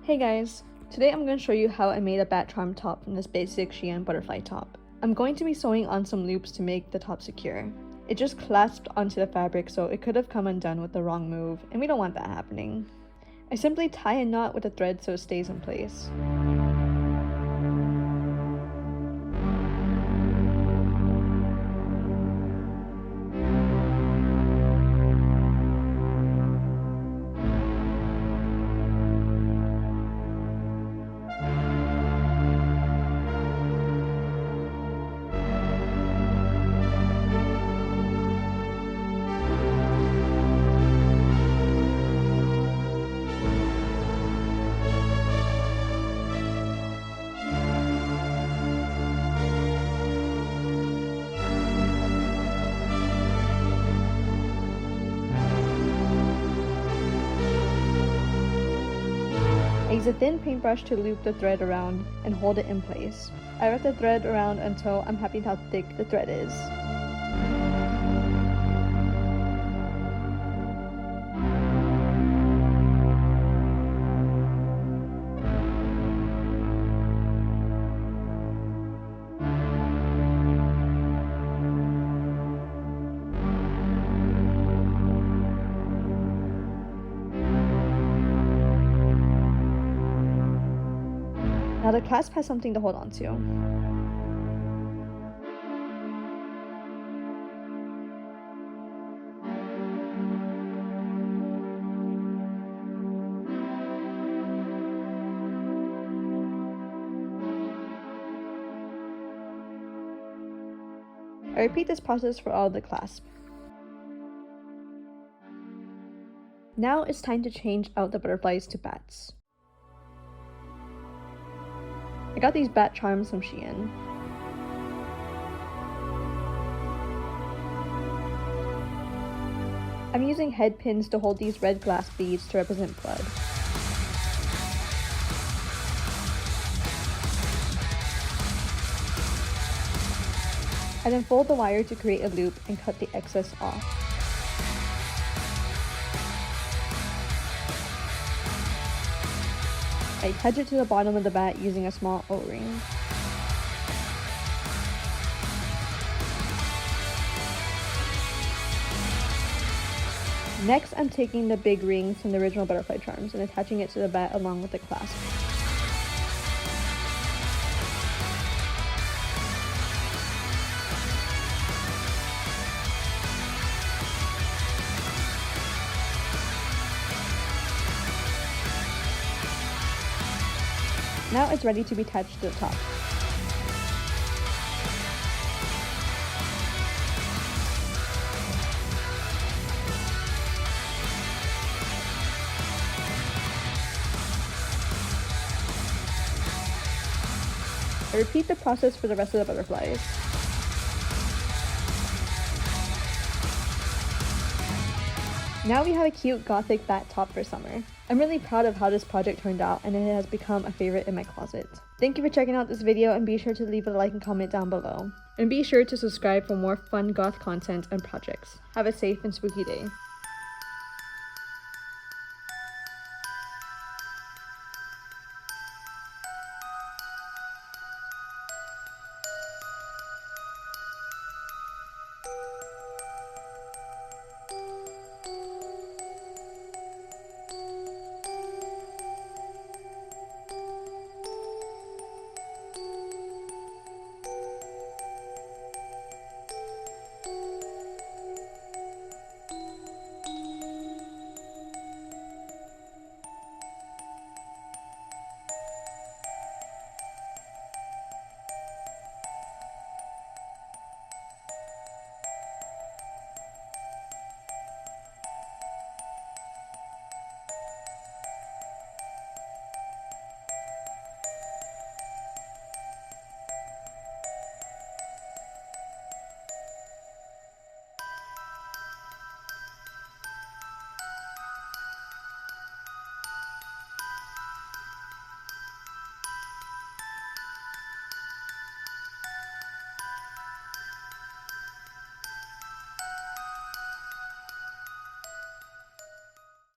Hey guys, today I'm going to show you how I made a bat charm top from this basic Shein butterfly top. I'm going to be sewing on some loops to make the top secure. It just clasped onto the fabric, so it could have come undone with the wrong move, and we don't want that happening. I simply tie a knot with a thread so it stays in place. I use a thin paintbrush to loop the thread around and hold it in place. I wrap the thread around until I'm happy with how thick the thread is. Now the clasp has something to hold on to. I repeat this process for all the clasps. Now it's time to change out the butterflies to bats. I got these bat charms from Shein. I'm using head pins to hold these red glass beads to represent blood. I then fold the wire to create a loop and cut the excess off. I attach it to the bottom of the bat using a small O-ring. Next, I'm taking the big rings from the original butterfly charms and attaching it to the bat along with the clasp. Now it's ready to be attached to the top. I repeat the process for the rest of the butterflies. Now we have a cute gothic bat top for summer. I'm really proud of how this project turned out, and it has become a favorite in my closet. Thank you for checking out this video, and be sure to leave a like and comment down below. And be sure to subscribe for more fun goth content and projects. Have a safe and spooky day.